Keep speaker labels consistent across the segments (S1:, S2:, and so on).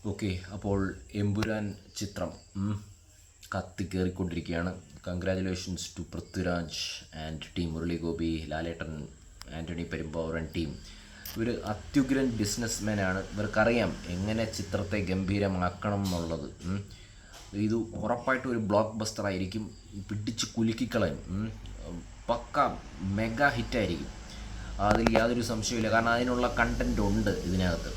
S1: Okay, അപ്പോൾ എമ്പുരാൻ ചിത്രം കത്തിക്കേറിക്കൊണ്ടിരിക്കുകയാണ്. Congratulations to Prithviraj and team Murali Gopi, Lalettan, Antony Perumbavoor and team. ഇവർ അത്യുഗ്രൻ ബിസിനസ്മാനാണ്. ഇവർക്കറിയാം എങ്ങനെ ചിത്രത്തെ ഗംഭീരമാക്കണം എന്നുള്ളത്. ഇത് ഉറപ്പായിട്ടും ഒരു ബ്ലോക്ക് ബസ്റ്റർ ആയിരിക്കും. പിടിച്ച് കുലുക്കിക്കളയും. പക്ക മെഗാ ഹിറ്റായിരിക്കും, അതിൽ യാതൊരു സംശയമില്ല. കാരണം അതിനുള്ള കണ്ടൻറ് ഉണ്ട് ഇതിനകത്ത്.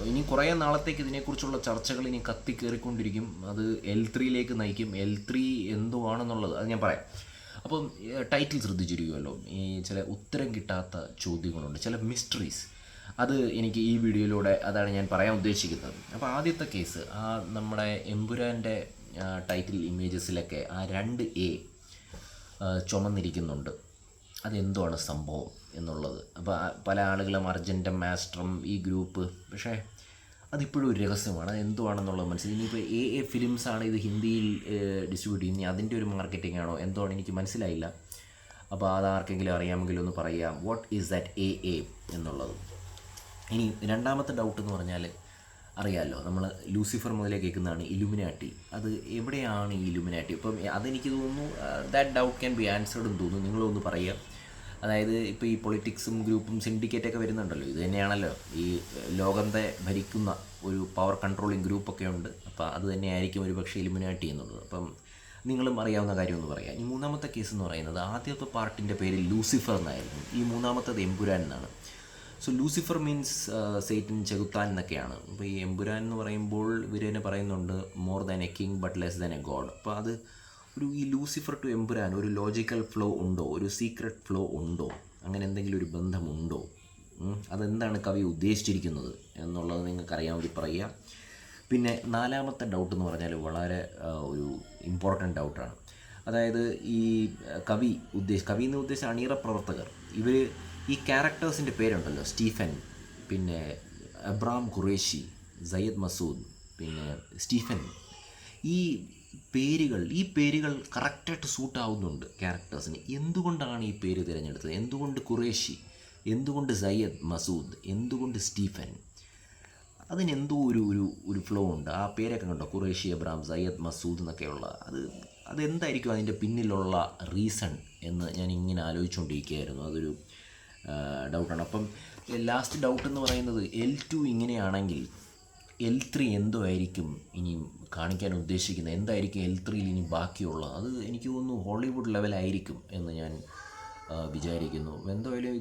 S1: ഇനി കുറേ നാളത്തേക്ക് ഇതിനെക്കുറിച്ചുള്ള ചർച്ചകൾ ഇനി കത്തിക്കേറിക്കൊണ്ടിരിക്കും. അത് L3 നയിക്കും. L3 എന്തുവാണെന്നുള്ളത് അത് ഞാൻ പറയാം. അപ്പം ടൈറ്റിൽ ശ്രദ്ധിച്ചിരിക്കുമല്ലോ, ഈ ചില ഉത്തരം കിട്ടാത്ത ചോദ്യങ്ങളുണ്ട്, ചില മിസ്റ്ററീസ്. അത് എനിക്ക് ഈ വീഡിയോയിലൂടെ അതാണ് ഞാൻ പറയാൻ ഉദ്ദേശിക്കുന്നത്. അപ്പോൾ ആദ്യത്തെ കേസ്, നമ്മുടെ എമ്പുരാൻ്റെ ടൈറ്റിൽ ഇമേജസിലൊക്കെ ആ 2A ചുമന്നിരിക്കുന്നുണ്ട്. അതെന്തുവാണ് സംഭവം എന്നുള്ളത്. അപ്പോൾ പല ആളുകളും അർജൻറ്റം, മാസ്റ്ററും ഈ ഗ്രൂപ്പ്, പക്ഷേ അതിപ്പോഴും ഒരു രഹസ്യമാണ്. അത് എന്തുവാണെന്നുള്ളത് മനസ്സിലായി. ഇനിയിപ്പോൾ AA ഫിലിംസാണ് ഇത് ഹിന്ദിയിൽ ഡിസ്ട്രിബ്യൂട്ട് ചെയ്യുന്നത്, അതിൻ്റെ ഒരു മാർക്കറ്റിംഗ് ആണോ എന്തുവാണ് എനിക്ക് മനസ്സിലായില്ല. അപ്പോൾ അതാർക്കെങ്കിലും അറിയാമെങ്കിലും ഒന്ന് പറയാം, വാട്ട് ഈസ് ദാറ്റ് AA എന്നുള്ളത്. ഇനി രണ്ടാമത്തെ ഡൗട്ട് എന്ന് പറഞ്ഞാൽ, അറിയാമല്ലോ, നമ്മൾ ലൂസിഫർ മുതലേ കേൾക്കുന്നതാണ് ഇലുമിനാറ്റി. അത് എവിടെയാണ് ഈ ഇലുമിനാറ്റി? ഇപ്പം അതെനിക്ക് തോന്നുന്നു that doubt can be answered എന്ന് തോന്നുന്നു. നിങ്ങളൊന്ന് പറയുക. അതായത് ഇപ്പോൾ ഈ പൊളിറ്റിക്സും ഗ്രൂപ്പും സിൻഡിക്കേറ്റൊക്കെ വരുന്നുണ്ടല്ലോ, ഇത് തന്നെയാണല്ലോ ഈ ലോകത്തെ ഭരിക്കുന്ന ഒരു പവർ കൺട്രോളിങ് ഗ്രൂപ്പൊക്കെ ഉണ്ട്. അപ്പോൾ അത് തന്നെയായിരിക്കും ഒരു പക്ഷേ ഇലുമിനാറ്റി എന്നുള്ളത്. അപ്പം നിങ്ങളും അറിയാവുന്ന കാര്യം ഒന്ന് പറയാം. ഈ മൂന്നാമത്തെ കേസ് എന്ന് പറയുന്നത്, ആദ്യത്തെ പാർട്ടിൻ്റെ പേര് ലൂസിഫർ എന്നായിരുന്നു, ഈ മൂന്നാമത്തത് എമ്പുരാൻ എന്നാണ്. സോ ലൂസിഫർ മീൻസ് സേറ്റൻ, ചെകുത്താൻ എന്നൊക്കെയാണ്. അപ്പോൾ ഈ എമ്പുരാൻ എന്ന് പറയുമ്പോൾ ഇവർ തന്നെ പറയുന്നുണ്ട് more than A king but less than A God. അപ്പോൾ അത് ഈ ലൂസിഫർ ടു എമ്പുരാൻ ഒരു ലോജിക്കൽ ഫ്ലോ ഉണ്ടോ, ഒരു സീക്രട്ട് ഫ്ലോ ഉണ്ടോ, അങ്ങനെ എന്തെങ്കിലും ഒരു ബന്ധമുണ്ടോ? അതെന്താണ് കവി ഉദ്ദേശിച്ചിരിക്കുന്നത് എന്നുള്ളത് നിങ്ങൾക്കറിയാമെങ്കിൽ പറയുക. പിന്നെ നാലാമത്തെ ഡൗട്ട് എന്ന് പറഞ്ഞാൽ വളരെ ഒരു ഇമ്പോർട്ടൻ്റ് ഡൗട്ടാണ്. അതായത് ഈ കവി എന്ന് ഉദ്ദേശിച്ച അണിയറ പ്രവർത്തകർ, ഇവർ ഈ ക്യാരക്ടേഴ്സിൻ്റെ പേരുണ്ടല്ലോ, സ്റ്റീഫൻ, പിന്നെ അബ്രാം ഖുറേഷി, സയ്യദ് മസൂദ്, പിന്നെ സ്റ്റീഫൻ, ഈ പേരുകൾ കറക്റ്റായിട്ട് സൂട്ടാവുന്നുണ്ട് ക്യാരക്ടേഴ്സിന്. എന്തുകൊണ്ടാണ് ഈ പേര് തിരഞ്ഞെടുത്തത്? എന്തുകൊണ്ട് ഖുറേഷി, എന്തുകൊണ്ട് സയ്യദ് മസൂദ്, എന്തുകൊണ്ട് സ്റ്റീഫൻ? അതിനെന്തോ ഒരു ഫ്ലോ ഉണ്ട്. ആ പേരൊക്കെ കണ്ടോ, ഖുറേഷി, അബ്രാം, സയ്യദ് മസൂദ് എന്നൊക്കെയുള്ള അതെന്തായിരിക്കും അതിൻ്റെ പിന്നിലുള്ള റീസൺ എന്ന് ഞാൻ ഇങ്ങനെ ആലോചിച്ചുകൊണ്ടിരിക്കുകയായിരുന്നു. അതൊരു ഡൗട്ടാണ്. അപ്പം ലാസ്റ്റ് ഡൗട്ട് എന്ന് പറയുന്നത്, L2 ഇങ്ങനെയാണെങ്കിൽ L3 എന്തോ ആയിരിക്കും ഇനി കാണിക്കാൻ ഉദ്ദേശിക്കുന്നത്? എന്തായിരിക്കും L3 ഇനി ബാക്കിയുള്ളത്? അത് എനിക്ക് തോന്നുന്നു ഹോളിവുഡ് ലെവലായിരിക്കും എന്ന് ഞാൻ വിചാരിക്കുന്നു. എന്തായാലും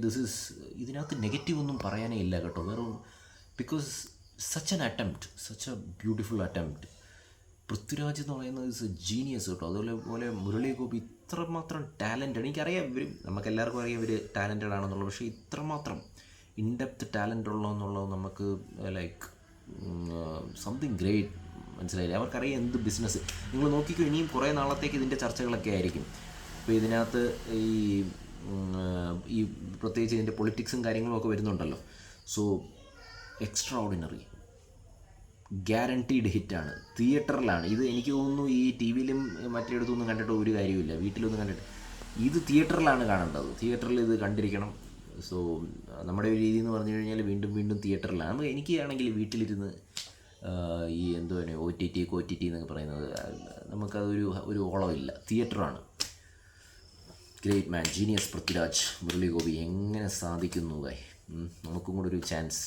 S1: ഇതിനകത്ത് നെഗറ്റീവ് ഒന്നും പറയാനേ ഇല്ല കേട്ടോ, വെറും because such A beautiful attempt. Prithviraj എന്ന് പറയുന്നത് ഇസ് എ ജീനിയസ് കേട്ടോ. അതുപോലെ മുരളി ഗോപി ഇത്രമാത്രം ടാലൻറ്റഡ്. എനിക്കറിയാം, നമുക്കെല്ലാവർക്കും അറിയാം ഇവർ ടാലൻറ്റഡ് ആണെന്നുള്ളത്, പക്ഷേ ഇത്രമാത്രം ഇൻഡെപ്ത് ടാലൻ്റ് ഉള്ളതെന്നുള്ളത് നമുക്ക് ലൈക്ക് സംതിങ് ഗ്രേറ്റ്. മനസ്സിലായില്ലേ? അവർക്കറിയാം എന്ത് ബിസിനസ്. നിങ്ങൾ നോക്കിക്കോ, ഇനിയും കുറേ നാളത്തേക്ക് ഇതിൻ്റെ ചർച്ചകളൊക്കെ ആയിരിക്കും. ഇപ്പോൾ ഇതിനകത്ത് ഈ പ്രത്യേകിച്ച് ഇതിൻ്റെ പൊളിറ്റിക്സും കാര്യങ്ങളും ഒക്കെ വരുന്നുണ്ടല്ലോ. സോ എക്സ്ട്രാ ഓർഡിനറി, ഗ്യാരണ്ടീഡ് ഹിറ്റാണ്. തിയേറ്ററിലാണ് ഇത്. എനിക്ക് തോന്നുന്നു ഈ TV യിലും മറ്റേടത്തൊന്നും കണ്ടിട്ട് ഒരു കാര്യമില്ല, വീട്ടിലൊന്നും കണ്ടിട്ട്. ഇത് തിയേറ്ററിലാണ് കാണേണ്ടത്. തിയേറ്ററിൽ ഇത് കണ്ടിരിക്കണം. സോ നമ്മുടെ ഒരു രീതി എന്ന് പറഞ്ഞു കഴിഞ്ഞാൽ വീണ്ടും തിയേറ്ററിലാണ്. എനിക്കാണെങ്കിൽ വീട്ടിലിരുന്ന് ഈ എന്തുവാണ് OTT എന്നൊക്കെ പറയുന്നത്, നമുക്കതൊരു ഓളമില്ല. തിയേറ്ററാണ്. Great man, genius Prithviraj, Murali Gopi, എങ്ങനെ സാധിക്കുന്നു? നമുക്കും കൂടെ ഒരു ചാൻസ്.